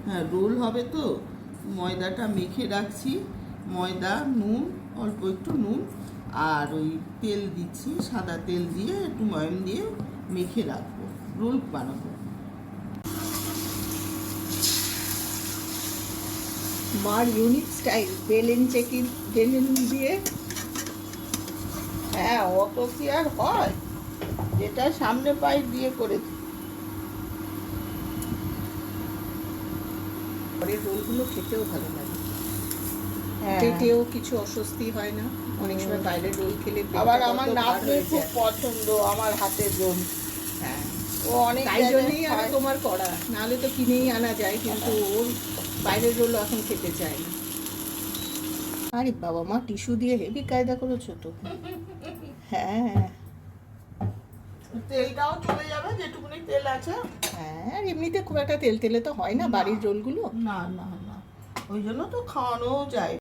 হ্যাঁ, রোল হবে তো ময়দাটা মেখে রাখছি। ময়দা, নুন, অল্প একটু নুন আর ওই তেল দিচ্ছি, সাদা তেল দিয়ে একটু ময়াম দিয়ে মেখে রাখবো, রোল বানাবো। মার ইউনিক স্টাইল, বেলেন চেকি, বেলেন দিয়ে। হ্যাঁ, অত কি আর হয়, যেটা সামনে পাই দিয়ে করেছি। ঘরের রোলগুলো খেতেও ভালো লাগে, হ্যাঁ, পেটেও কিছু অস্বস্তি হয় না। অনেক সময় বাইরের রোল খেলে পেটটা আবার বড্ড আমার ভার নাতনির হয়ে খুব যায়। পছন্দ আমার হাতের রোল। হ্যাঁ, ও অনেক তাই জায়গায় জন্যই আর খায়। তোমার করা, নাহলে তো কিনেই আনা যায়, কিন্তু ওর বাইরের রোল এখন খেতে চায় না। আরে বাবা, মা টিস্যু দিয়ে হেভি কায়দা করেছো তো। হ্যাঁ তেলটাও চলে যাবে যেটুকুনি তেল আছে। হ্যাঁ, আর এমনিতে খুব একটা তেল তেলে তো হয় না বাড়ির রোলগুলো। না না না, ওই জন্য তো খাওয়ানোও যায়।